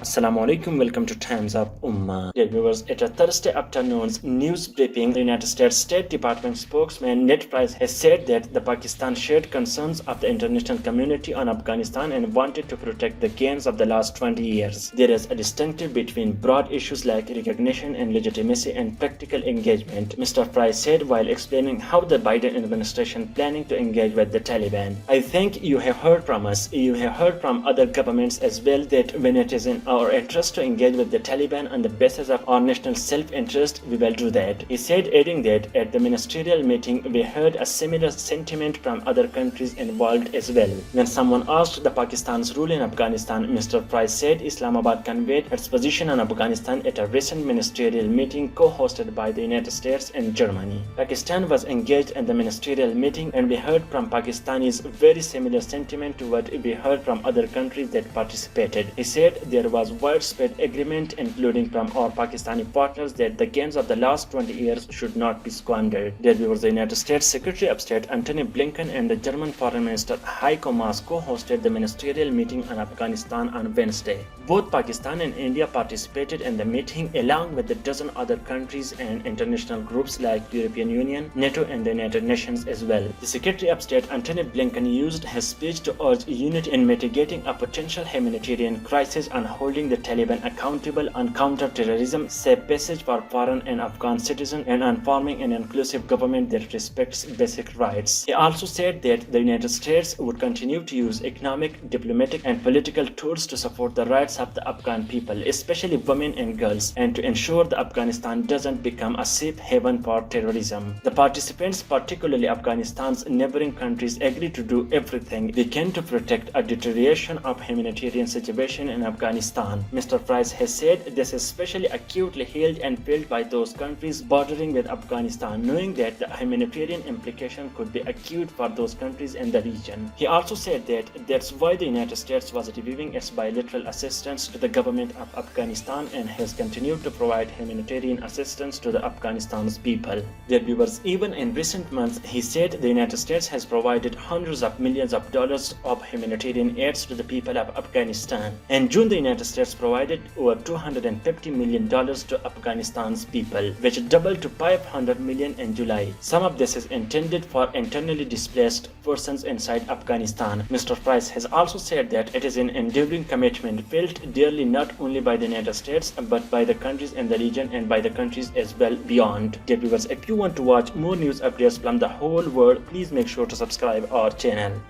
Assalamu alaikum, welcome to Times of Ummah. Dear viewers, at a Thursday afternoon's news briefing, the United States State Department spokesman Ned Price has said that the Pakistan shared concerns of the international community on Afghanistan and wanted to protect the gains of the last 20 years. There is a distinction between broad issues like recognition and legitimacy and practical engagement, Mr. Price said while explaining how the Biden administration planning to engage with the Taliban. I think you have heard from us, you have heard from other governments as well that when it is in our interest to engage with the Taliban on the basis of our national self-interest, we will do that. He said, adding that at the ministerial meeting, we heard a similar sentiment from other countries involved as well. When someone asked the Pakistan's role in Afghanistan, Mr. Price said Islamabad conveyed its position on Afghanistan at a recent ministerial meeting co-hosted by the United States and Germany. Pakistan was engaged in the ministerial meeting and we heard from Pakistanis very similar sentiment to what we heard from other countries that participated. He said there was widespread agreement, including from our Pakistani partners, that the gains of the last 20 years should not be squandered. There was the United States Secretary of State Antony Blinken and the German Foreign Minister Heiko Maas co-hosted the ministerial meeting on Afghanistan on Wednesday. Both Pakistan and India participated in the meeting along with a dozen other countries and international groups like the European Union, NATO and the United Nations as well. The Secretary of State Antony Blinken used his speech to urge unity in mitigating a potential humanitarian crisis and holding the Taliban accountable on counter-terrorism, safe passage for foreign and Afghan citizens, and on forming an inclusive government that respects basic rights. He also said that the United States would continue to use economic, diplomatic, and political tools to support the rights of the Afghan people, especially women and girls, and to ensure that Afghanistan doesn't become a safe haven for terrorism. The participants, particularly Afghanistan's neighboring countries, agreed to do everything they can to protect a deterioration of humanitarian situation in Afghanistan. Mr. Price has said this is especially acutely held and felt by those countries bordering with Afghanistan, knowing that the humanitarian implication could be acute for those countries in the region. He also said that that's why the United States was reviewing its bilateral assistance to the government of Afghanistan and has continued to provide humanitarian assistance to the Afghanistan's people. Dear viewers, even in recent months, he said the United States has provided hundreds of millions of dollars of humanitarian aids to the people of Afghanistan. In June, the United States provided over $250 million to Afghanistan's people, which doubled to $500 million in July. Some of this is intended for internally displaced persons inside Afghanistan. Mr. Price has also said that it is an enduring commitment felt dearly not only by the United States but by the countries in the region and by the countries as well beyond. Dear viewers, if you want to watch more news updates from the whole world, please make sure to subscribe our channel.